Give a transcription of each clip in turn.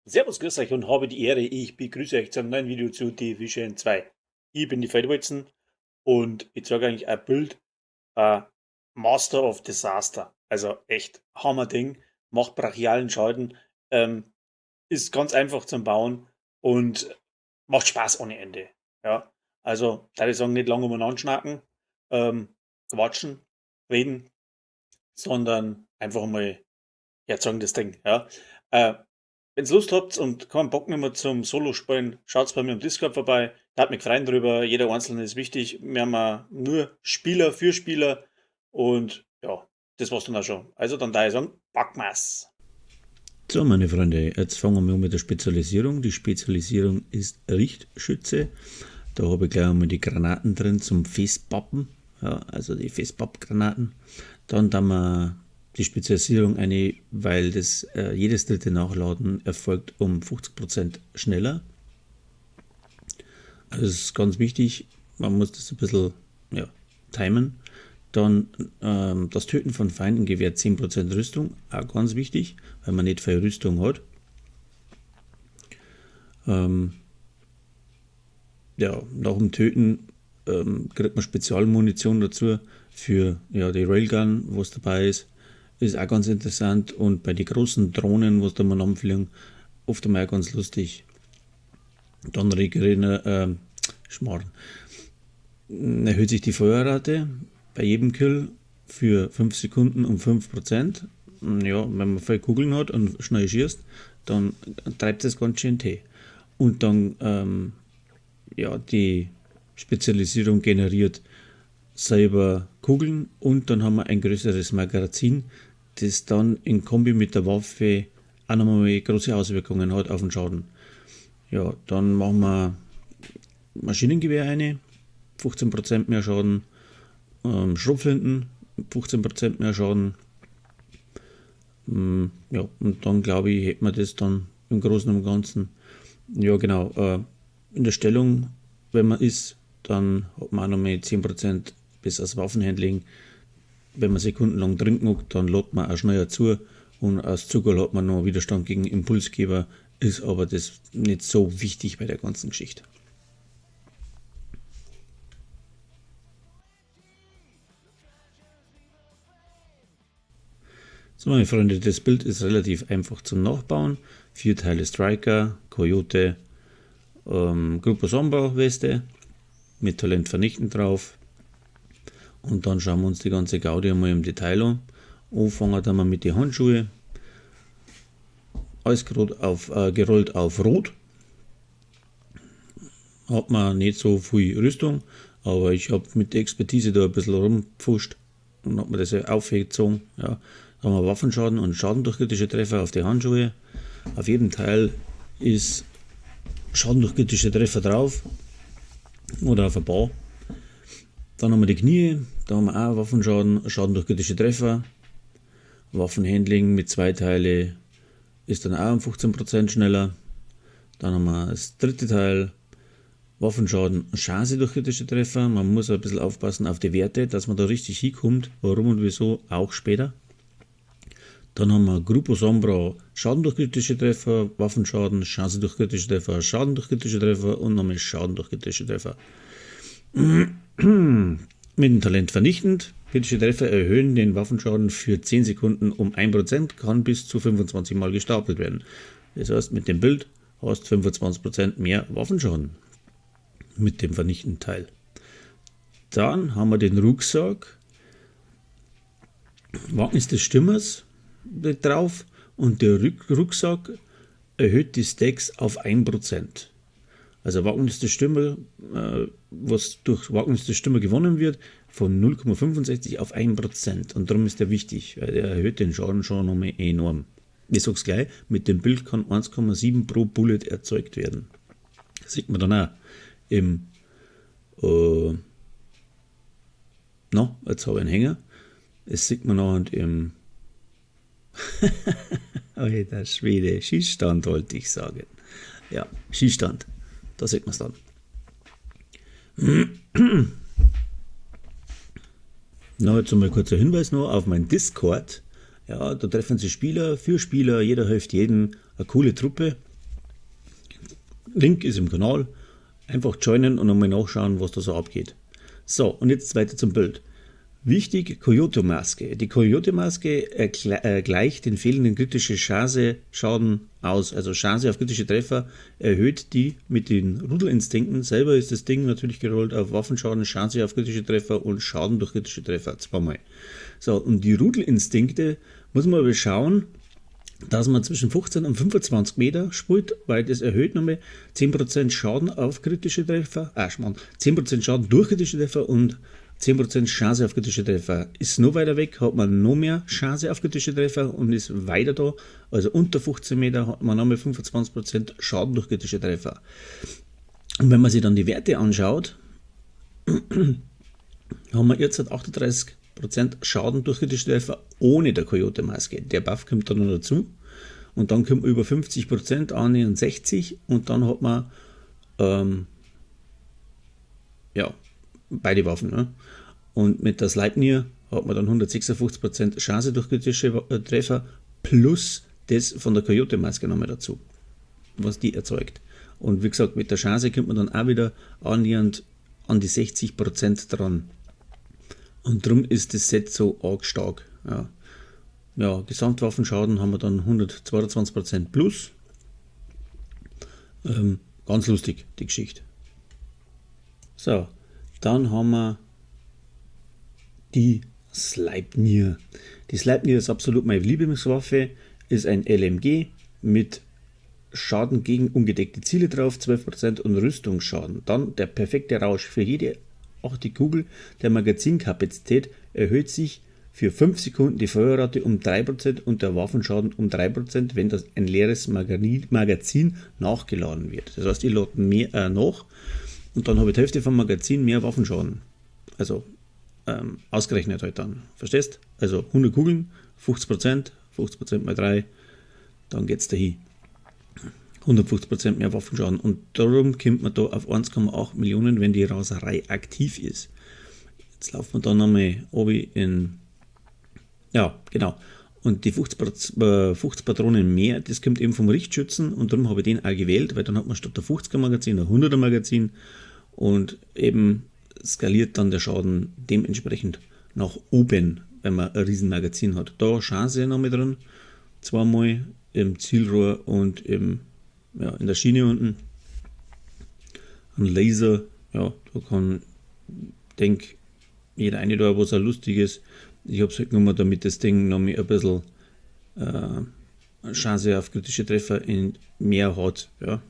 Servus, grüß euch und habe die Ehre. Ich begrüße euch zu einem neuen Video zu Division 2. Ich bin die Feldwalzen und ich zeige eigentlich ein Bild, Master of Disaster. Also echt Hammerding, macht brachialen Schaden, ist ganz einfach zum Bauen und macht Spaß ohne Ende. Ja, also da ich sagen, nicht lange umeinander schnacken, quatschen, reden, sondern einfach mal herzeigen das Ding. Ja. Äh, Wenn ihr Lust habt und keinen Bock mehr zum Solo-Spielen, schaut bei mir im Discord vorbei. Da hat mich freuen drüber. Jeder Einzelne ist wichtig. Wir haben nur Spieler für Spieler. Und ja, das war's dann auch schon. Also dann da ich sagen, Backmaß. So, meine Freunde, jetzt fangen wir an mit der Spezialisierung. Die Spezialisierung ist Richtschütze. Da habe ich gleich einmal die Granaten drin zum Festpappen, ja, also die Festpappgranaten. Dann haben wir die Spezialisierung eine, weil das jedes dritte Nachladen erfolgt um 50% schneller. Also das ist ganz wichtig, man muss das ein bisschen timen. Dann das Töten von Feinden gewährt 10% Rüstung, auch ganz wichtig, weil man nicht viel Rüstung hat. Nach dem Töten kriegt man Spezialmunition dazu für die Railgun, was dabei ist. Ist auch ganz interessant. Und bei den großen Drohnen, was da mal anfliegen, oft einmal auch ganz lustig. Dann erhöht sich die Feuerrate bei jedem Kill für 5 Sekunden um 5%. Ja, wenn man viele Kugeln hat und schnell schießt, dann treibt es ganz schön Tee. Und dann die Spezialisierung generiert selber Kugeln und dann haben wir ein größeres Magazin, das dann in Kombi mit der Waffe auch nochmal große Auswirkungen hat auf den Schaden. Ja, dann machen wir Maschinengewehr eine, 15% mehr Schaden, Schrotflinten, 15% mehr Schaden. Und dann glaube ich, hätte man das dann im Großen und Ganzen. Ja, genau. In der Stellung, wenn man ist, dann hat man auch nochmal 10% besseres Waffenhandling. Wenn man sekundenlang drin guckt, dann lädt man auch schneller zu und als Zucker hat man noch Widerstand gegen Impulsgeber, ist aber das nicht so wichtig bei der ganzen Geschichte. So, meine Freunde, das Bild ist relativ einfach zum Nachbauen. 4 Teile Striker, Coyote, Gruppo Sombra Weste mit Talent vernichten drauf. Und dann schauen wir uns die ganze Gaudi einmal im Detail an. Anfangen wir mit den Handschuhen. Alles gerollt auf Rot. Hat man nicht so viel Rüstung, aber ich habe mit der Expertise da ein bisschen rumgepfuscht und habe mir das aufgezogen. Ja. Da haben wir Waffenschaden und Schaden durch kritische Treffer auf die Handschuhe. Auf jedem Teil ist Schaden durch kritische Treffer drauf oder auf ein paar. Dann haben wir die Knie, da haben wir auch Waffenschaden, Schaden durch kritische Treffer. Waffenhandling mit 2 Teile ist dann auch um 15% schneller. Dann haben wir das dritte Teil, Waffenschaden, Chance durch kritische Treffer. Man muss ein bisschen aufpassen auf die Werte, dass man da richtig hinkommt. Warum und wieso, auch später. Dann haben wir Gruppo Sombra, Schaden durch kritische Treffer, Waffenschaden, Chance durch kritische Treffer, Schaden durch kritische Treffer und nochmal Schaden durch kritische Treffer. Mit dem Talent vernichtend. Kritische Treffer erhöhen den Waffenschaden für 10 Sekunden um 1%, kann bis zu 25 Mal gestapelt werden. Das heißt, mit dem Bild hast du 25% mehr Waffenschaden. Mit dem vernichtenden Teil. Dann haben wir den Rucksack. Wagnis des Stimmers drauf und der Rucksack erhöht die Stacks auf 1%. Also Wagnis der Stürmer, was durch Wagnis der Stürmer gewonnen wird, von 0,65 auf 1%. Und darum ist der wichtig, weil der erhöht den Schaden schon nochmal enorm. Ich sag's gleich, mit dem Bild kann 1,7 pro Bullet erzeugt werden. Das sieht man dann auch im jetzt habe ich einen Hänger. Das sieht man auch im Alter Schwede, Schießstand wollte ich sagen. Ja, Schießstand. Da sieht man es dann. Jetzt einmal kurzer Hinweis noch auf meinen Discord. Ja, da treffen sich Spieler für Spieler, jeder hilft jedem, eine coole Truppe. Link ist im Kanal. Einfach joinen und einmal nachschauen, was da so abgeht. So, und jetzt weiter zum Bild. Wichtig, Coyote-Maske. Die Coyote-Maske gleicht den fehlenden kritischen Chance-Schaden aus. Also Chance auf kritische Treffer erhöht die mit den Rudelinstinkten. Selber ist das Ding natürlich gerollt auf Waffenschaden, Chance auf kritische Treffer und Schaden durch kritische Treffer. Zweimal. So, und die Rudelinstinkte muss man aber schauen, dass man zwischen 15 und 25 Meter spielt, weil das erhöht nochmal 10% Schaden auf kritische Treffer, 10% Schaden durch kritische Treffer und 10% Chance auf kritische Treffer. Ist noch weiter weg, hat man noch mehr Chance auf kritische Treffer und ist weiter da, also unter 15 Meter hat man nochmal 25% Schaden durch kritische Treffer. Und wenn man sich dann die Werte anschaut, haben wir jetzt 38% Schaden durch kritische Treffer ohne der Coyote-Maske. Der Buff kommt dann noch dazu und dann kommt man über 50% an und 60 und dann hat man beide Waffen. Ne? Und mit der Sleipnir hat man dann 156% Chance durch kritische Treffer plus das von der Coyote-Maske nochmal dazu, was die erzeugt. Und wie gesagt, mit der Chance kommt man dann auch wieder annähernd an die 60% dran. Und darum ist das Set so arg stark. Ja, Gesamtwaffenschaden haben wir dann 122% plus. Ganz lustig, die Geschichte. So, dann haben wir die Sleipnir. Die Sleipnir ist absolut meine Lieblingswaffe, ist ein LMG mit Schaden gegen ungedeckte Ziele drauf, 12% und Rüstungsschaden. Dann der perfekte Rausch. Für jede 8 Kugel der Magazinkapazität erhöht sich für 5 Sekunden die Feuerrate um 3% und der Waffenschaden um 3%, wenn das ein leeres Magazin nachgeladen wird. Das heißt, ich lade mehr nach und dann habe ich die Hälfte vom Magazin mehr Waffenschaden. Also ausgerechnet halt dann. Verstehst? Also 100 Kugeln, 50%, 50% mal 3, dann geht es dahin. 150% mehr Waffenschaden. Und darum kommt man da auf 1,8 Millionen, wenn die Raserei aktiv ist. Jetzt laufen wir da nochmal oben in. Ja, genau. Und die 50 Patronen mehr, das kommt eben vom Richtschützen und darum habe ich den auch gewählt, weil dann hat man statt der 50er Magazin ein 100er Magazin und eben skaliert dann der Schaden dementsprechend nach oben, wenn man ein Riesenmagazin hat. Da Chance noch mit drin, zweimal im Zielrohr und in der Schiene unten. Ein Laser, ja, da kann, denke jeder eine da, was auch lustig ist. Ich habe es halt genommen, damit das Ding noch ein bisschen Chance auf kritische Treffer in mehr hat. Ja.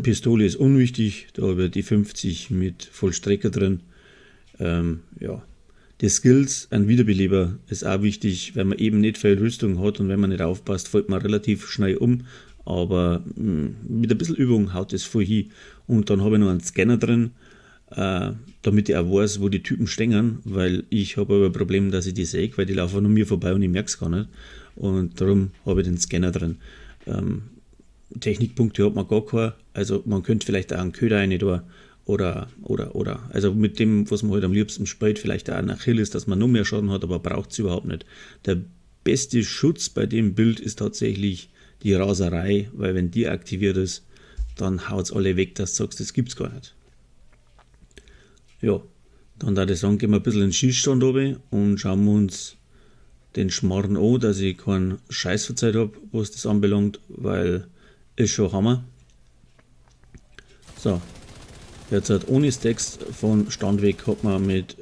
Pistole ist unwichtig, da habe ich die 50 mit Vollstrecker drin. Die Skills, ein Wiederbeleber ist auch wichtig, weil man eben nicht viel Rüstung hat und wenn man nicht aufpasst, fällt man relativ schnell um. Aber mit ein bisschen Übung haut es voll hin. Und dann habe ich noch einen Scanner drin, damit ich auch weiß, wo die Typen stehen, weil ich habe aber ein Problem, dass ich die sehe, weil die laufen an mir vorbei und ich merke es gar nicht. Und darum habe ich den Scanner drin. Technikpunkte hat man gar keine, also man könnte vielleicht auch einen Köder rein da oder, also mit dem, was man halt am liebsten spielt, vielleicht auch ein Achilles, dass man noch mehr Schaden hat, aber braucht es überhaupt nicht. Der beste Schutz bei dem Bild ist tatsächlich die Raserei, weil wenn die aktiviert ist, dann haut es alle weg, dass du sagst, das gibt's gar nicht. Ja, dann würde ich sagen, gehen wir ein bisschen in den Schießstand runter und schauen wir uns den Schmarrn an, dass ich keinen Scheiß verzeiht habe, was das anbelangt, weil ist schon Hammer. So, jetzt halt ohne Stacks von Stand weg hat man mit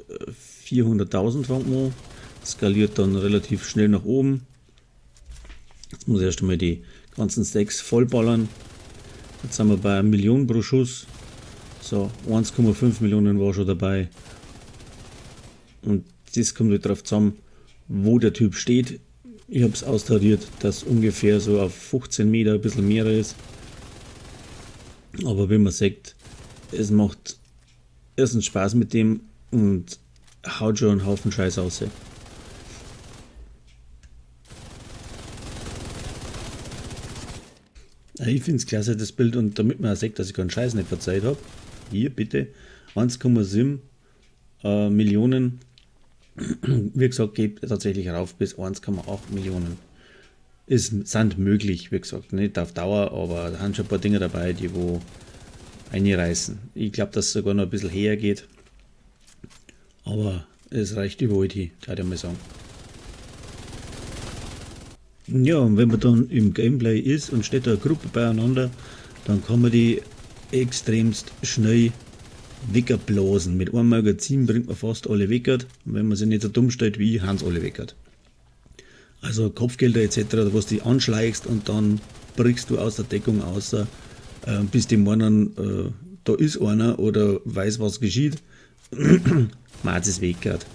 400.000 fängt man an, skaliert dann relativ schnell nach oben. Jetzt muss ich erst einmal die ganzen Stacks vollballern. Jetzt sind wir bei 1 Million pro Schuss. So, 1,5 Millionen war schon dabei. Und das kommt halt darauf zusammen, wo der Typ steht. Ich habe es austariert, dass ungefähr so auf 15 Meter ein bisschen mehr ist. Aber wie man sagt, es macht erstens Spaß mit dem und haut schon einen Haufen Scheiß aus. Ich finde es klasse, das Bild, und damit man auch sagt, dass ich keinen Scheiß nicht verzeiht habe, hier bitte 1,7 Millionen. Wie gesagt, geht tatsächlich rauf bis 1,8 Millionen. sind möglich, wie gesagt, nicht auf Dauer, aber da sind schon ein paar Dinge dabei, die wo einreißen. Ich glaube, dass es sogar noch ein bisschen her geht, aber es reicht überall hin, würde ich mal sagen. Ja, und wenn man dann im Gameplay ist und steht da eine Gruppe beieinander, dann kann man die extremst schnell wegblasen. Mit einem Magazin bringt man fast alle weckert. Und wenn man sich nicht so dumm stellt wie ich, haben sie alle weckert. Also Kopfgelder etc., was du anschleichst und dann brichst du aus der Deckung aus, bis die meinen, da ist einer oder weiß, was geschieht, man hat es weggehört.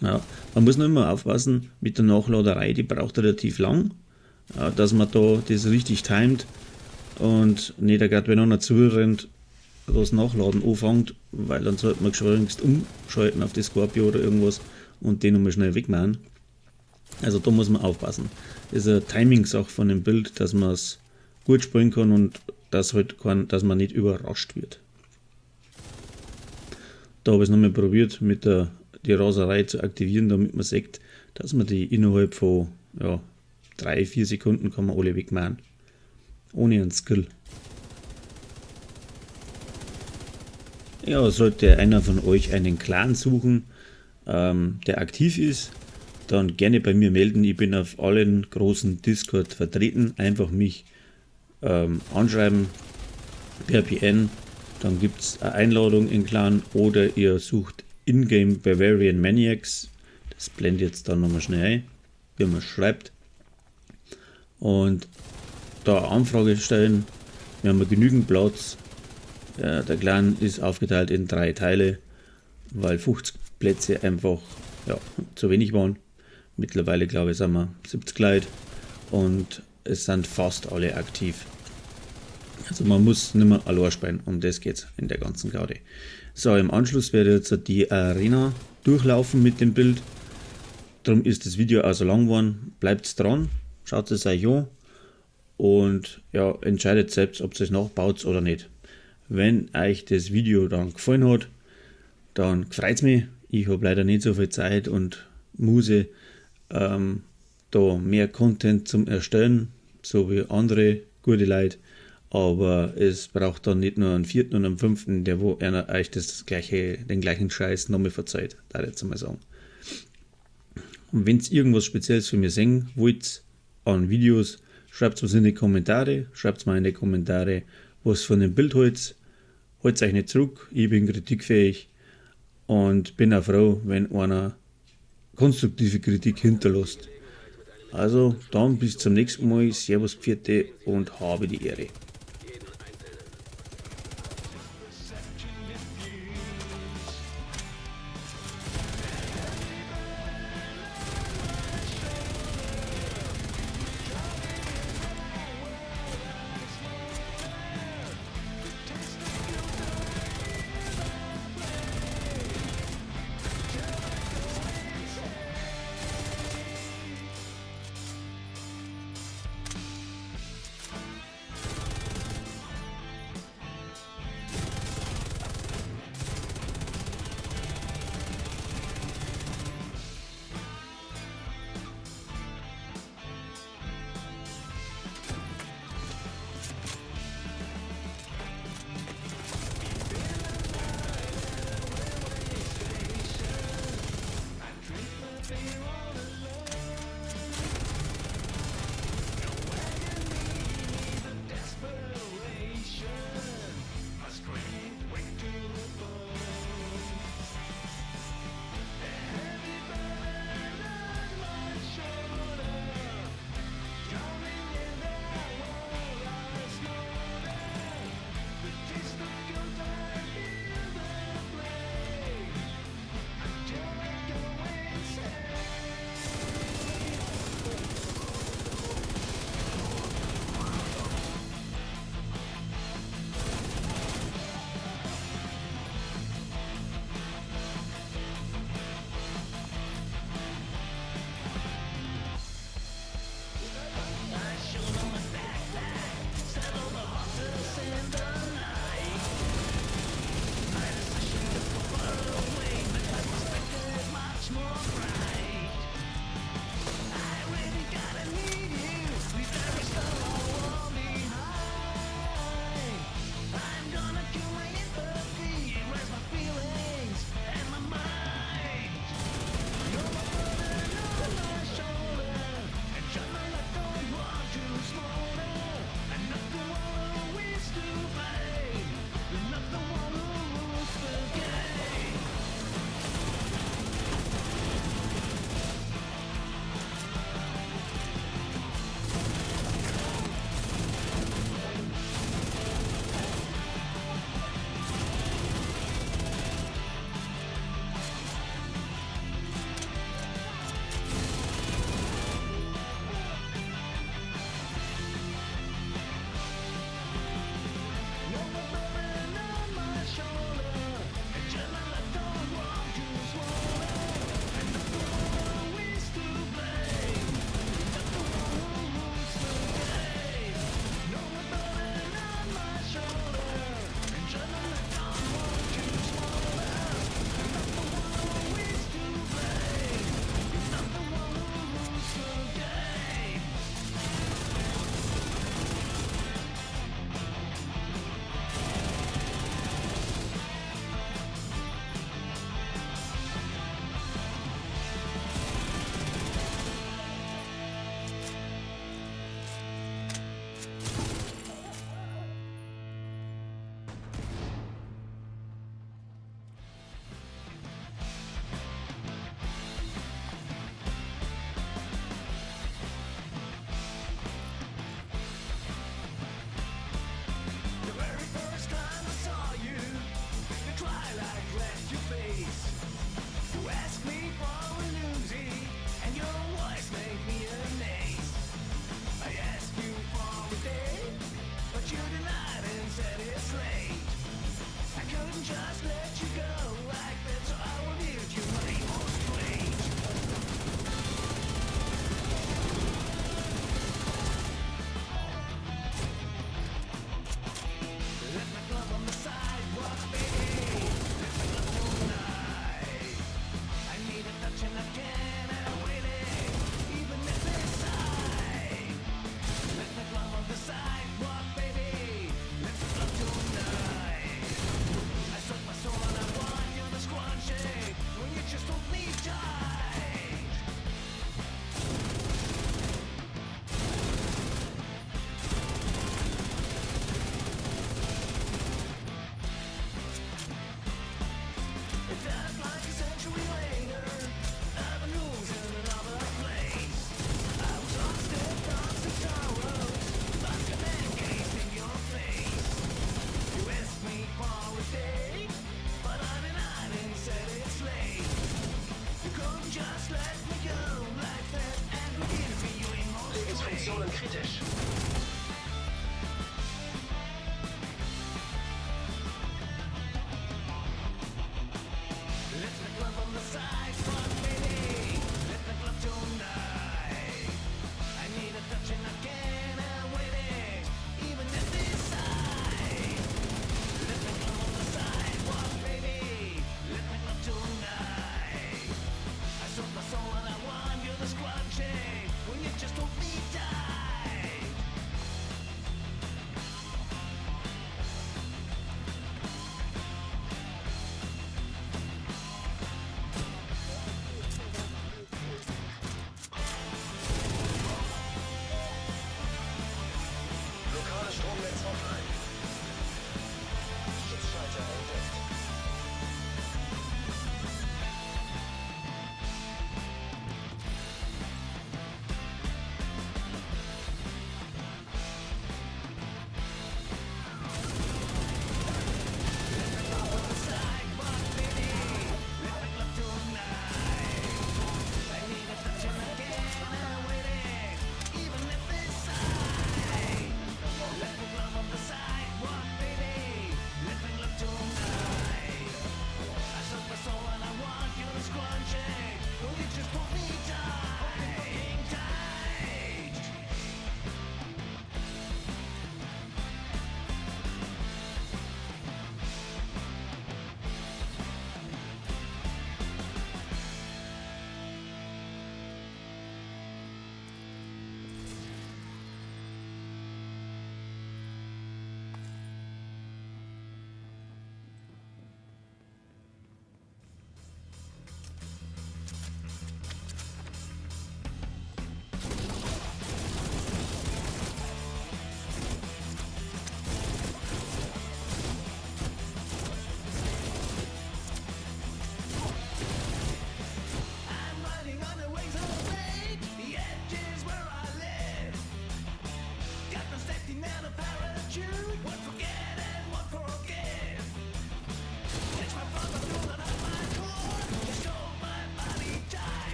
Ja, man muss noch immer aufpassen mit der Nachladerei, die braucht relativ lang, dass man da das richtig timet und nicht gerade, wenn einer zurennt, das Nachladen anfängt, weil dann sollte man geschwind umschalten auf die Scorpio oder irgendwas und den nochmal schnell wegmachen. Also da muss man aufpassen. Das ist eine Timing-Sache von dem Bild, dass man es gut spielen kann und dass man nicht überrascht wird. Da habe ich es nochmal probiert, die Raserei zu aktivieren, damit man sieht, dass man die innerhalb von 3-4 Sekunden kann man alle wegmachen. Ohne einen Skill. Ja, sollte einer von euch einen Clan suchen, der aktiv ist, dann gerne bei mir melden. Ich bin auf allen großen Discord vertreten. Einfach mich anschreiben per PN. Dann gibt es eine Einladung in Clan oder ihr sucht Ingame Bavarian Maniacs. Das blende jetzt dann nochmal schnell ein, wie man schreibt. Und da eine Anfrage stellen. Wir haben genügend Platz. Der Clan ist aufgeteilt in 3 Teile, weil 50 Plätze einfach zu wenig waren. Mittlerweile glaube ich sind wir 70 Leute und es sind fast alle aktiv. Also man muss nicht mehr allein spielen, um das geht es in der ganzen Garde. So, im Anschluss werde ich jetzt die Arena durchlaufen mit dem Bild. Darum ist das Video auch so lang geworden. Bleibt dran, schaut es euch an und entscheidet selbst, ob ihr es nachbaut oder nicht. Wenn euch das Video dann gefallen hat, dann freut es mich. Ich habe leider nicht so viel Zeit und Muse, da mehr Content zum Erstellen, so wie andere gute Leute. Aber es braucht dann nicht nur einen 4. und einen 5., der wo einer euch den gleichen Scheiß nochmal verzeiht, da jetzt mal sagen. Und wenn ihr irgendwas Spezielles für mich sehen wollt an Videos, schreibt es in die Kommentare, schreibt mal in die Kommentare, was von dem Bild haltet. Haltet euch nicht zurück, ich bin kritikfähig und bin auch froh, wenn einer konstruktive Kritik hinterlässt. Also dann bis zum nächsten Mal, Servus, Pfiate und habe die Ehre.